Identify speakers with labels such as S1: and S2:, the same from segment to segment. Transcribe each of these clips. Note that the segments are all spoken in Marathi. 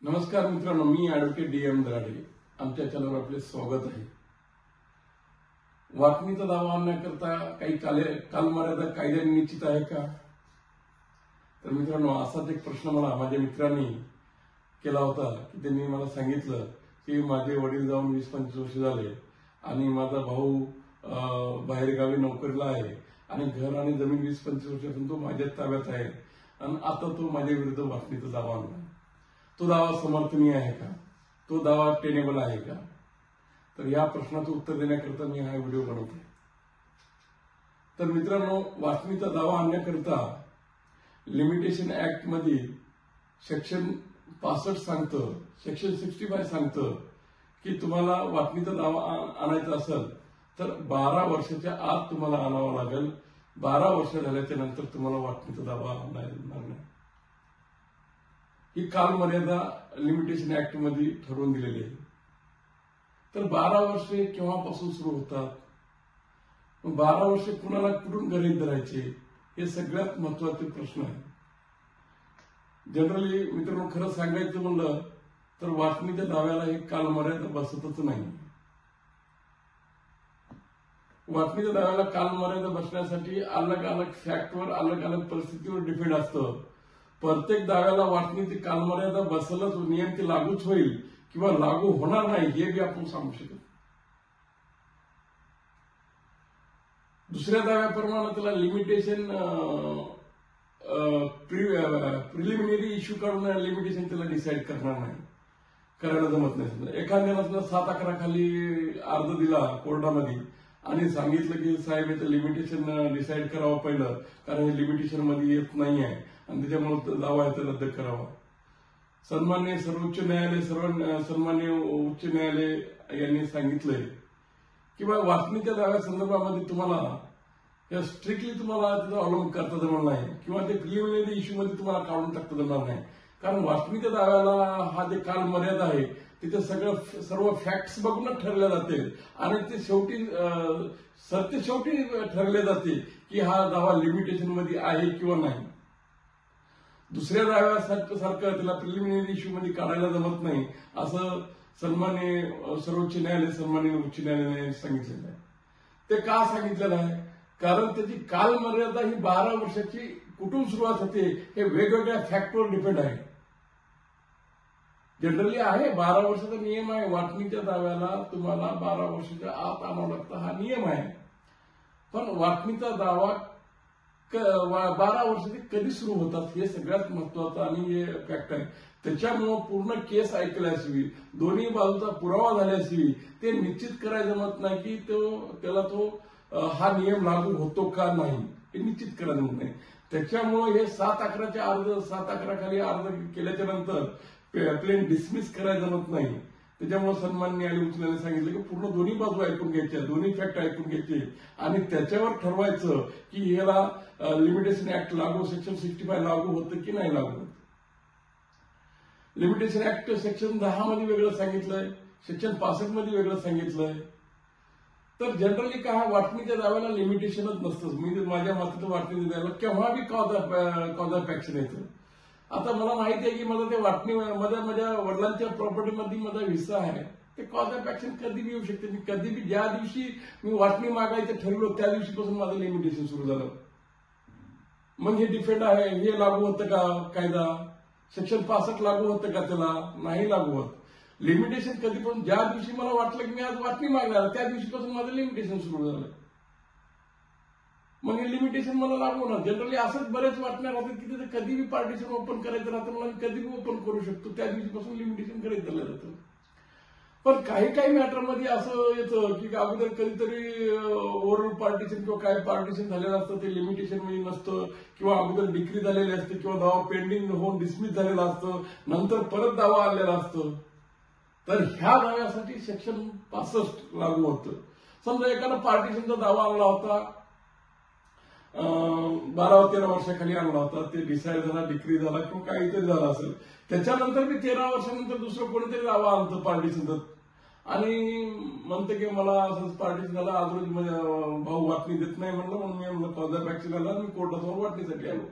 S1: नमस्कार मित्रांनो, मी ॲडव्होकेट DM दराडे. आमच्या चॅनलवर आपले स्वागत आहे. वाटणीचा दावा आणण्याकरता काही कालमर्यादा कायद्याने निश्चित आहे का? तर मित्रांनो, असाच एक प्रश्न मला माझ्या मित्रांनी केला होता की त्यांनी मला सांगितलं की माझे वडील जाऊन 20-25 वर्ष झाले आणि माझा भाऊ बाहेरगावी नोकरीला आहे आणि घर आणि जमीन 20-25 वर्षापासून तो माझ्या ताब्यात आहे आणि आता तो माझ्या विरुद्ध वाटणीचा दावा आणला. तो दावा समर्थनीय आहे का? तो दावा टेनेबल आहे का? तर या प्रश्नाचं उत्तर देण्याकरता मी हा व्हिडिओ बनवतोय. तर मित्रांनो, वाटणीचा दावा आणण्याकरता लिमिटेशन ऍक्ट मध्ये सेक्शन 65 सांगतं, सेक्शन 65 सांगतं की तुम्हाला वाटणीचा दावा आणायचा असेल तर 12 वर्षाच्या आत तुम्हाला आणावा लागेल. 12 वर्ष झाल्याच्या नंतर तुम्हाला वाटणीचा दावा आणणार नाही. ही कालमर्यादा लिमिटेशन ऍक्ट मध्ये ठरवून दिलेली आहे. तर 12 वर्षे केव्हापासून सुरू होतात? 12 वर्षे कुणाला कुठून गृहीत धरायचे, हे सगळ्यात महत्वाचे प्रश्न आहे. जनरली मित्रांनो, खरं सांगायचं म्हणलं तर वाटणीच्या दाव्याला हे कालमर्यादा बसतच नाही. वाटणीच्या दाव्याला कालमर्यादा बसण्यासाठी अलग अलग फॅक्टवर, अलग अलग परिस्थितीवर डिपेंड असतं. प्रत्येक दाव्याला वाटणीची कालमर्यादा बसलच, नियम ते लागूच होईल किंवा लागू होणार नाही हे बी आपण सांगू शकत. दुसऱ्या दाव्याप्रमाणे त्याला लिमिटेशन प्रिलिमिनरी इश्यू काढून लिमिटेशन त्याला डिसाईड करणार नाही, करायला जमत नाही. एखाद्याला 7-11 खाली अर्ज दिला कोर्टामध्ये आणि सांगितलं की साहेब याचं लिमिटेशन डिसाईड करावं पहिलं, कारण हे लिमिटेशन मध्ये येत नाही आहे आणि त्याच्यामुळे दावा आहे रद्द करावा. सन्माननीय सर्वोच्च न्यायालय, सन्माननीय उच्च न्यायालय यांनी सांगितलंय की वाटणीच्या दाव्या संदर्भामध्ये तुम्हाला स्ट्रिक्टली तुम्हाला त्याचा अवलंब करता जमणार नाही किंवा ते प्रिलिमिनरी इश्यू मध्ये तुम्हाला काढून टाकता जमणार नाही. कारण वाटणीच्या दाव्याला हा जे कालमर्यादा आहे तिथे सर्व फॅक्ट्स बघूनच ठरले जाते आणि ते शेवटी ठरले जाते की हा दावा लिमिटेशन मध्ये आहे किंवा नाही. दुसऱ्या दाव्यासारखं त्याला प्रिलिमिनरी इश्यू मध्ये काढायला जमत नाही असं सन्माननीय सर्वोच्च न्यायालय, सन्माननीय उच्च न्यायालयाने सांगितलेलं आहे. ते का सांगितलेलं आहे? कारण त्याची कालमर्यादा ही 12 वर्षाची कुठून सुरुवात होते हे वेगवेगळ्या फॅक्टवर डिपेंड आहे. जनरली आहे 12 वर्षाचा नियम आहे. वाटणीच्या दाव्याला तुम्हाला 12 वर्षाच्या आत आणावं लागतं, हा नियम आहे. पण वाटणीचा दावा 12 वर्षाचे कधी सुरू होतात हे सगळ्यात महत्वाचं आणि हे फॅक्ट आहे. त्याच्यामुळे पूर्ण केस ऐकल्याशिवाय, दोन्ही बाजूचा पुरावा झाल्याशिवाय ते निश्चित करायला जमत नाही की त्याला हा नियम लागू होतो का नाही, हे निश्चित करायला जमत नाही. त्याच्यामुळे हे 7-11 खाली अर्ज केल्याच्या नंतर प्लेन डिसमिस करायला जमत नाही. त्याच्यामुळे सन्माननीय न्यायालय उच्च न्यायालयाने सांगितलं की पूर्ण दोन्ही बाजू ऐकून घ्यायच्या, दोन्ही फॅक्ट ऐकून घ्यायचे आणि त्याच्यावर ठरवायचं की याला लिमिटेशन ऍक्ट लागू, सेक्शन 65 लागू होतं की नाही लागू होत. लिमिटेशन ऍक्ट सेक्शन 10 मध्ये वेगळं सांगितलंय, सेक्शन 65 मध्ये वेगळं सांगितलंय. तर जनरली काय, वाटणीच्या दाव्याला लिमिटेशनच नसतं. मी माझ्या मतात वाटणीच्या दाव्याला केव्हा बी कॉज ऑफ ऍक्शन येतं. आता मला माहिती आहे की मला ते वाटणीमध्ये माझ्या वडिलांच्या प्रॉपर्टीमध्ये माझा हिस्सा आहे, ते कॉज ऑफ ऍक्शन कधी बी येऊ शकते. मी कधी बी ज्या दिवशी मी वाटणी मागायचं ठरलो त्या दिवशीपासून माझं लिमिटेशन सुरू झालं. मग हे डिफेंड आहे, हे लागू होतं का कायदा? सेक्शन 65 लागू होतं का? त्याला नाही लागू होत. लिमिटेशन कधी पण ज्या दिवशी मला वाटलं की मी आज वाटणी मागणार त्या दिवशीपासून माझं लिमिटेशन सुरू झालं. मग हे लिमिटेशन मला लागू होणार. जनरली असंच बरेच वाटणार राहतात की तिथे कधी बी पार्टिशन ओपन करायचं राहतं, मला कधी बी ओपन करू शकतो, त्या दिवशीपासून लिमिटेशन करायचं झालं जातं. पण काही मॅटरमध्ये असं येतं की अगोदर कधीतरी ओरल पार्टिशन किंवा काय पार्टिशन झालेलं असतं, ते लिमिटेशन मध्ये नसतं किंवा अगोदर डिक्री झालेली असते किंवा दावा पेंडिंग होऊन डिसमिस झालेला असतं, नंतर परत दावा आलेला असतो. तर ह्या दाव्यासाठी सेक्शन 65 लागू होतं. समजा एखादा पार्टिशनचा दावा आणला होता, 12-13 वर्षाखाली आणला होता, ते डिसाईड झाला, डिक्री झाला किंवा काहीतरी झालं असेल, त्याच्यानंतर मी 13 वर्षानंतर दुसरं कोणीतरी दावा आणतं पार्टिशनचा आणि म्हणतं की मला असंच पार्टिशन झालं, आज रोजी भाऊ वाटणी देत नाही म्हणलं, म्हणून मी कॉज ऑफ ऍक्शन आला, मी कोर्टासमोर वाटणीसाठी आलो.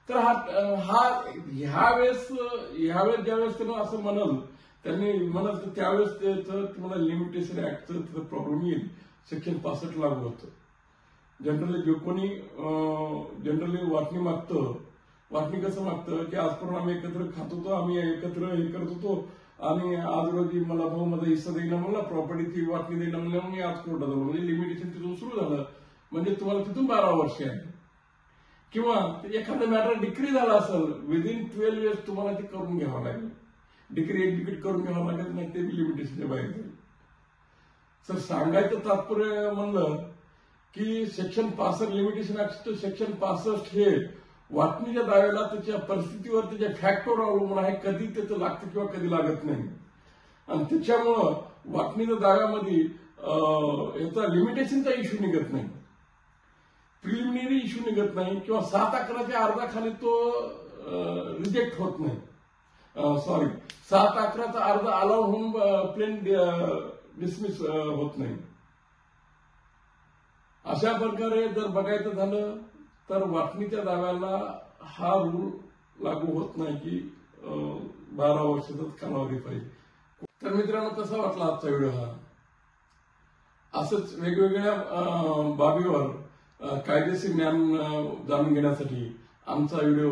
S1: तर ह्या वेळेस ज्यावेळेस त्यांना असं त्यांनी म्हणाल तर त्यावेळेस त्याचं तुम्हाला लिमिटेशन ऍक्टचं प्रॉब्लेम येईल. सेक्शन 65 लागू होतं. जनरली जो कोणी जनरली वाटणी मागतं, वाटणी कसं मागतं की आजपर्यंत आम्ही एकत्र खात होतो, आम्ही एकत्र हे करत होतो आणि आज रोजी मला भाऊ माझा हिस्सा देईना म्हणला, प्रॉपर्टीची वाटणी देईना म्हणलं, मी आज कोर्टात आलो. म्हणजे लिमिटेशन तिथून सुरू झालं. म्हणजे तुम्हाला तिथून 12 वर्ष आहे. किंवा एखादा मॅटर डिक्री झाला असेल, विदिन 12 इयर्स तुम्हाला ते करून घ्यावं लागेल. डिक्री एक्झिक्यूट करून घ्यावं लागेल, नाही ते लिमिटेशनच्या बाहेर जाईल. सर सांगायचं तात्पर्य म्हणलं की सेक्शन 65 लिमिटेशन ऍक्ट सेक्शन 65 हे वाटणीच्या दाव्याला त्याच्या परिस्थितीवर त्याच्या फॅक्टवर अवलंबून आहे. कधी त्याचं लागतं किंवा कधी लागत नाही. आणि त्याच्यामुळं वाटणीच्या दाव्यामध्ये याचा लिमिटेशनचा इश्यू निघत नाही, प्रिलिमिनरी इश्यू निघत नाही किंवा 7/11च्या अर्जाखाली तो रिजेक्ट होत नाही. 7/11चा अर्ज अलाउ होऊन प्लेन डिसमिस होत नाही. अशा प्रकारे जर बघायचं झालं तर वाटणीच्या दाव्याला हा रूल लागू होत नाही की 12 वर्षाचाच कालावधी पाहिजे. तर मित्रांनो, कसा वाटला आजचा व्हिडिओ हा? असंच वेगवेगळ्या बाबीवर कायदेशीर ज्ञान जाणून घेण्यासाठी आमचा व्हिडिओ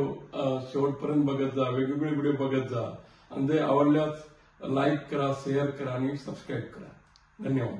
S1: शेवटपर्यंत बघत जा, वेगवेगळे व्हिडिओ बघत जा आणि जे आवडल्यास लाईक करा, शेअर करा आणि सबस्क्राईब करा. धन्यवाद.